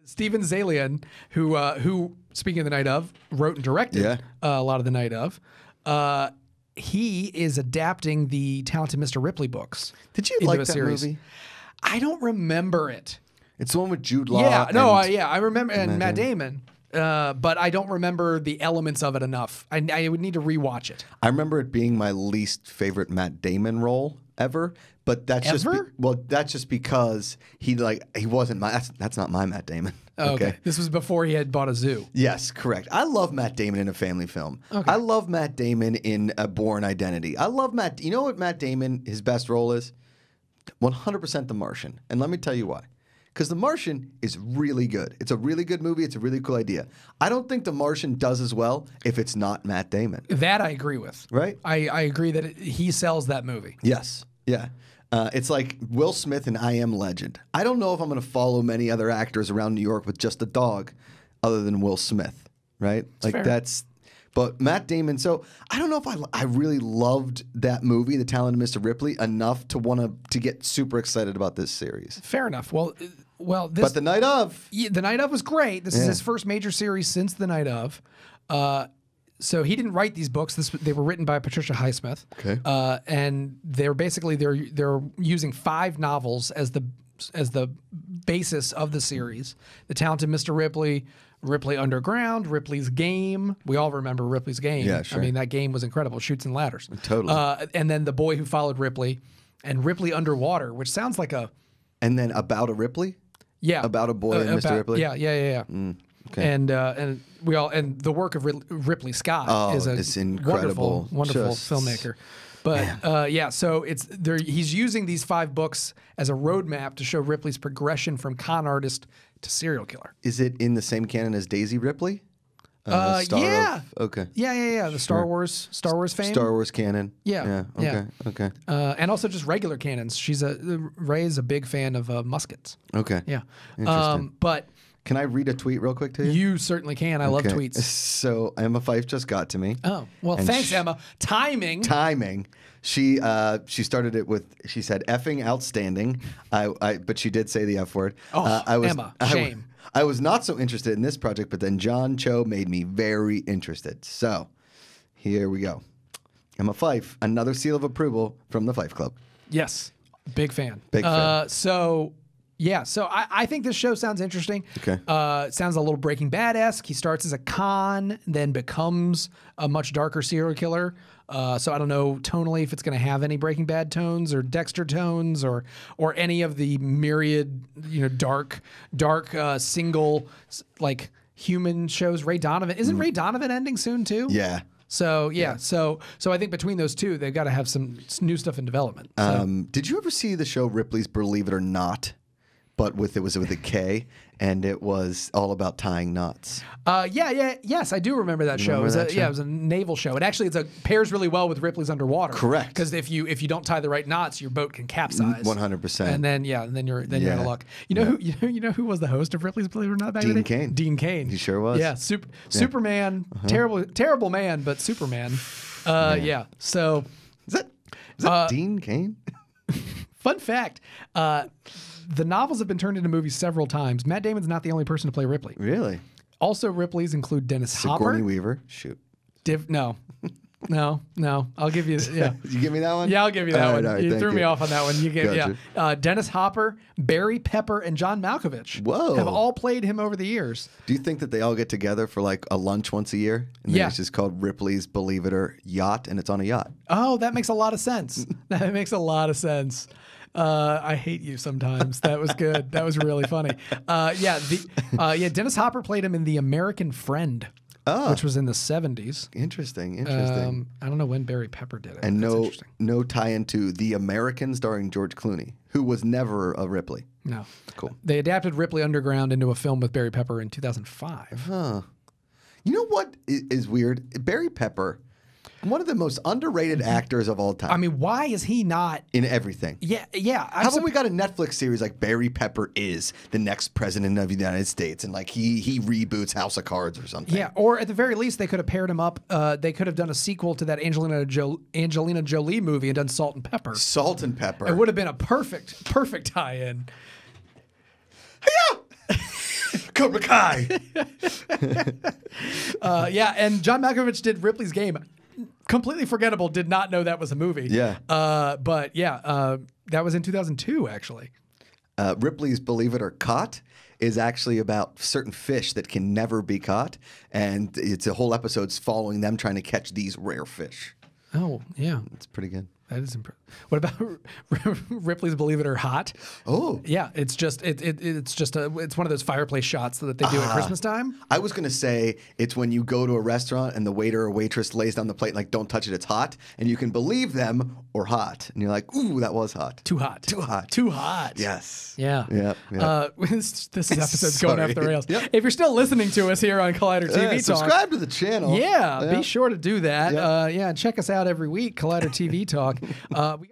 Steven Zaillian, who speaking of the night of, wrote and directed a lot of the night of. He is adapting the Talented Mr. Ripley books. Did you like that movie? I don't remember it. It's the one with Jude Law. Yeah, no, I remember, and Matt Damon. But I don't remember the elements of it enough. I would need to rewatch it. I remember it being my least favorite Matt Damon role ever. But that's that's just because he wasn't my. That's not my Matt Damon. Oh, okay. This was before he had bought a zoo. Yes, correct. I love Matt Damon in a family film. Okay. I love Matt Damon in A Bourne Identity. I love Matt. You know what Matt Damon, his best role is? 100% The Martian. And let me tell you why. Because The Martian is really good. It's a really good movie. It's a really cool idea. I don't think The Martian does as well if it's not Matt Damon. That I agree with. Right? I agree that he sells that movie. Yes. Yeah. It's like Will Smith in I Am Legend. I don't know if I'm going to follow many other actors around New York with just a dog other than Will Smith, right? But Matt Damon, so I don't know if I really loved that movie, The Talented Mr. Ripley, enough to want to get super excited about this series. Fair enough. Well, but The Night Of. Yeah, The Night Of was great. This is his first major series since The Night Of. So he didn't write these books. They were written by Patricia Highsmith. Okay. And they're using 5 novels as the basis of the series. The Talented Mr. Ripley, Ripley Underground, Ripley's Game. We all remember Ripley's Game. Yeah, sure. I mean, that game was incredible. Chutes and ladders. Totally. And then The Boy Who Followed Ripley, and Ripley Underwater, which sounds like a. And then About a Ripley. Yeah. About a boy and Mr. Ripley. Yeah. Okay. And the work of Ripley Scott is it's incredible. wonderful filmmaker. But so he's using these 5 books as a roadmap to show Ripley's progression from con artist to serial killer. Is it in the same canon as Daisy Ripley? Yeah. Okay. Yeah. The Star Wars fame. Star Wars canon. Yeah. Okay. And also just regular canons. Ray's a big fan of muskets. Okay. Yeah. Interesting. But. Can I read a tweet real quick to you? You certainly can. I love tweets. So Emma Fife just got to me. Oh, well, thanks, Emma. Timing. She started it with, she said, effing outstanding. But she did say the F word. Oh, Emma, shame. I was not so interested in this project, but then John Cho made me very interested. So here we go. Emma Fife, another seal of approval from the Fife Club. Yes. Big fan. Big fan. Yeah, so I think this show sounds interesting. Okay. It sounds a little Breaking Bad-esque. He starts as a con, then becomes a much darker serial killer. So I don't know tonally if it's going to have any Breaking Bad tones or Dexter tones or any of the myriad, dark single like human shows. Ray Donovan isn't Ray Donovan ending soon too? Yeah. So so I think between those two, they've got to have some new stuff in development. So. Did you ever see the show Ripley's Believe It or Not? But it was with a K, and it was all about tying knots. Yes, I do remember that show. It was a naval show. And actually, it pairs really well with Ripley's Underwater. Correct. Because if you don't tie the right knots, your boat can capsize. 100%. And then you're out of luck. You know who was the host of Ripley's Believe It or Not back in the day? Dean Cain. Dean Cain. He sure was. Yeah, Superman. Terrible man, but Superman. Yeah. So is that Dean Cain? Fun fact. The novels have been turned into movies several times. Matt Damon's not the only person to play Ripley. Really? Also, Ripley's include Dennis Hopper. Sigourney Weaver. Shoot. No. I'll give you. Yeah. You give me that one? Yeah, I'll give you that one. All right, you threw me off on that one. You gave, gotcha. Dennis Hopper, Barry Pepper, and John Malkovich. Whoa. Have all played him over the years. Do you think that they all get together for like a lunch once a year? And then it's just called Ripley's Believe It or Yacht, and it's on a yacht. Oh, that makes a lot of sense. That makes a lot of sense. I hate you sometimes. That was good. That was really funny. Dennis Hopper played him in The American Friend, which was in the 70s. Interesting. I don't know when Barry Pepper did it. And no tie into The American starring George Clooney, who was never a Ripley. No. Cool. They adapted Ripley Underground into a film with Barry Pepper in 2005. Huh. You know what is weird? Barry Pepper, one of the most underrated actors of all time. I mean, why is he not in everything? Yeah. How about we got a Netflix series like Barry Pepper is the next president of the United States, and like he reboots House of Cards or something? Yeah, or at the very least, they could have paired him up. They could have done a sequel to that Angelina Jolie movie and done Salt and Pepper. Salt and Pepper. It would have been a perfect tie-in. Cobra Kai. Yeah, and John Malkovich did Ripley's Game. Completely forgettable. Did not know that was a movie. Yeah. But yeah, that was in 2002, actually. Ripley's Believe It or Caught is actually about certain fish that can never be caught, and it's a whole episode's following them trying to catch these rare fish. Oh, yeah. It's pretty good. That is impressive. What about Ripley's Believe It or Hot? Oh, yeah, it's just it's one of those fireplace shots that they do at Christmas time. I was gonna say it's when you go to a restaurant and the waiter or waitress lays down the plate like, "Don't touch it, it's hot," and you can believe them or hot, and you're like, "Ooh, that was hot." Too hot. Too hot. Too hot. Yes. Yeah. Yeah. Yeah. This episode's going off the rails. Yep. If you're still listening to us here on Collider TV Talk, subscribe to the channel. Yeah, be sure to do that. Yep. Yeah, check us out every week, Collider TV Talk. We